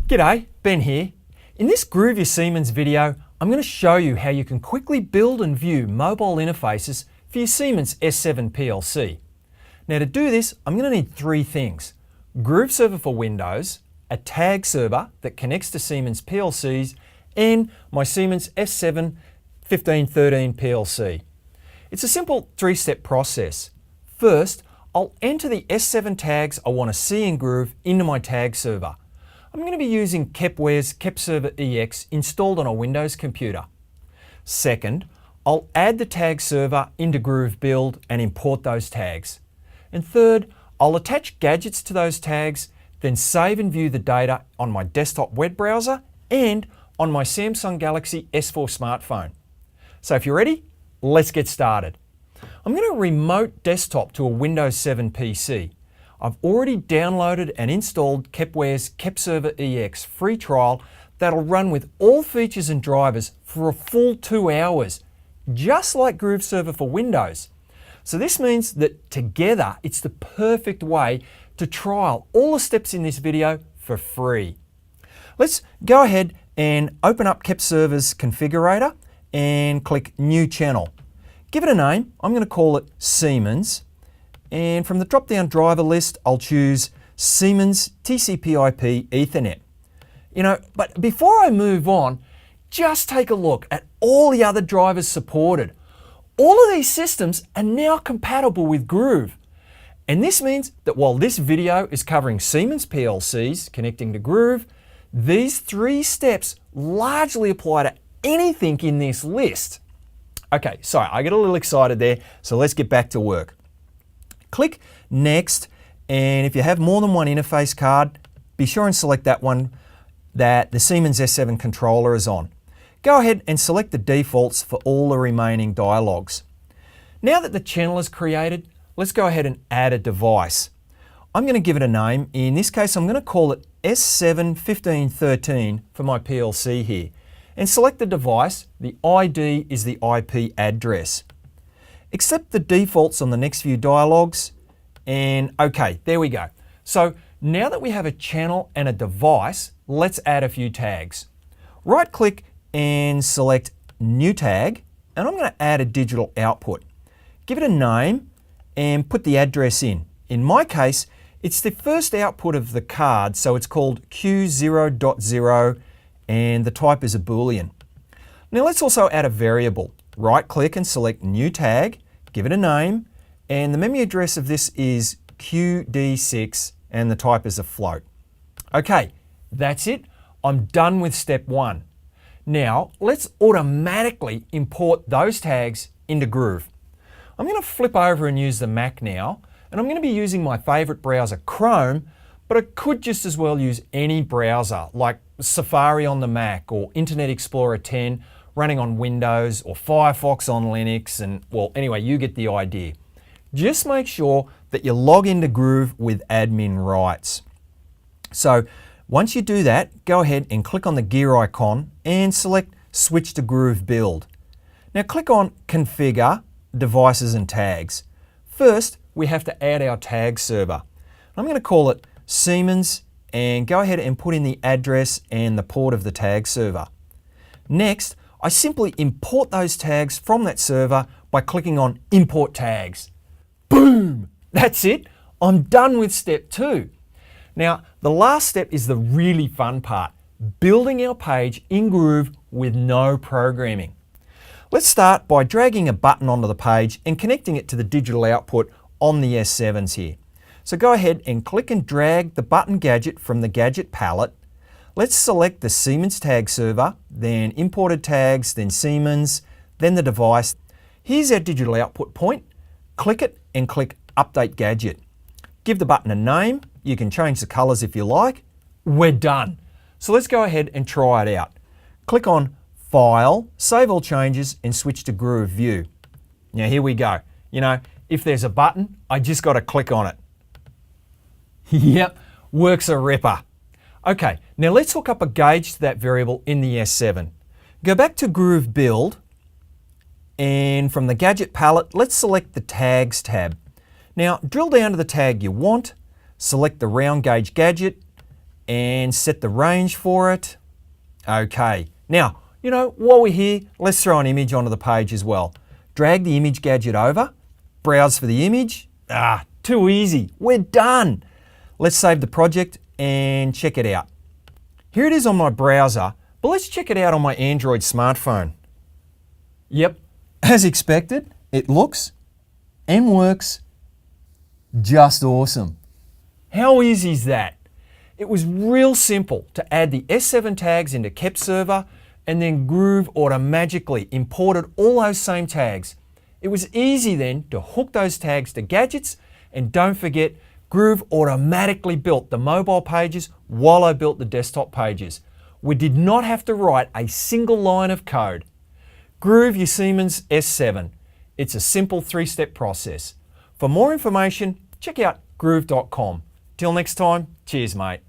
G'day, Ben here. In this Groove Your Siemens video, I'm going to show you how you can quickly build and view mobile interfaces for your Siemens S7 PLC. Now to do this, I'm going to need three things. Groove server for Windows, a tag server that connects to Siemens PLCs, and my Siemens S7 1513 PLC. It's a simple three-step process. First, I'll enter the S7 tags I want to see in Groove into my tag server. I'm going to be using Kepware's KepServer EX installed on a Windows computer. Second, I'll add the tag server into Groove Build and import those tags. And third, I'll attach gadgets to those tags, then save and view the data on my desktop web browser and on my Samsung Galaxy S4 smartphone. So if you're ready, let's get started. I'm going to remote desktop to a Windows 7 PC. I've already downloaded and installed Kepware's KepServer EX free trial that'll run with all features and drivers for a full 2 hours, just like Groove Server for Windows. So this means that together it's the perfect way to trial all the steps in this video for free. Let's go ahead and open up KepServer's configurator and click New Channel. Give it a name. I'm going to call it Siemens. And from the drop-down driver list, I'll choose Siemens TCP/IP Ethernet. But before I move on, just take a look at all the other drivers supported. All of these systems are now compatible with Groove. And this means that while this video is covering Siemens PLCs connecting to Groove, these three steps largely apply to anything in this list. Okay, sorry, I get a little excited there, so let's get back to work. Click Next, and if you have more than one interface card, be sure and select that one that the Siemens S7 controller is on. Go ahead and select the defaults for all the remaining dialogues. Now that the channel is created, let's go ahead and add a device. I'm going to give it a name. In this case, I'm going to call it S7 1513 for my PLC here. And select the device. The ID is the IP address. Accept the defaults on the next few dialogues, and okay, there we go. So now that we have a channel and a device, let's add a few tags. Right click and select New Tag, and I'm going to add a digital output. Give it a name and put the address in. In my case, it's the first output of the card, so it's called Q0.0 and the type is a Boolean. Now let's also add a variable. Right click and select New Tag, give it a name, and the memory address of this is QD6 and the type is a float. Okay, that's it. I'm done with step one. Now let's automatically import those tags into Groove. I'm going to flip over and use the Mac now, and I'm going to be using my favorite browser, Chrome, but I could just as well use any browser like Safari on the Mac or Internet Explorer 10 running on Windows or Firefox on Linux, and well, anyway, you get the idea. Just make sure that you log into Groove with admin rights. So once you do that, go ahead and click on the gear icon and select Switch to Groove Build. Now click on Configure, Devices and Tags. First, we have to add our tag server. I'm going to call it Siemens and go ahead and put in the address and the port of the tag server. Next, I simply import those tags from that server by clicking on Import Tags. Boom! That's it. I'm done with step two. Now, the last step is the really fun part, building our page in Groove with no programming. Let's start by dragging a button onto the page and connecting it to the digital output on the S7s here. So go ahead and click and drag the button gadget from the gadget palette. Let's select the Siemens tag server, then imported tags, then Siemens, then the device. Here's our digital output point. Click it and click Update Gadget. Give the button a name. You can change the colors if you like. We're done. So let's go ahead and try it out. Click on File, Save All Changes, and switch to Groove View. Now here we go. If there's a button, I just got to click on it. Yep, works a ripper. Okay, now let's hook up a gauge to that variable in the S7. Go back to Groove Build, and from the gadget palette, let's select the Tags tab. Now drill down to the tag you want, select the round gauge gadget, and set the range for it. Okay, now, while we're here, let's throw an image onto the page as well. Drag the image gadget over, browse for the image. Too easy, we're done. Let's save the project and check it out. Here it is on my browser, but let's check it out on my Android smartphone. Yep, as expected, it looks and works just awesome. How easy is that? It was real simple to add the S7 tags into Kept Server, and then Groov automatically imported all those same tags. It was easy then to hook those tags to gadgets, and don't forget, Groov automatically built the mobile pages while I built the desktop pages. We did not have to write a single line of code. Groov your Siemens S7. It's a simple 3-step process. For more information, check out groov.com. Till next time, cheers mate.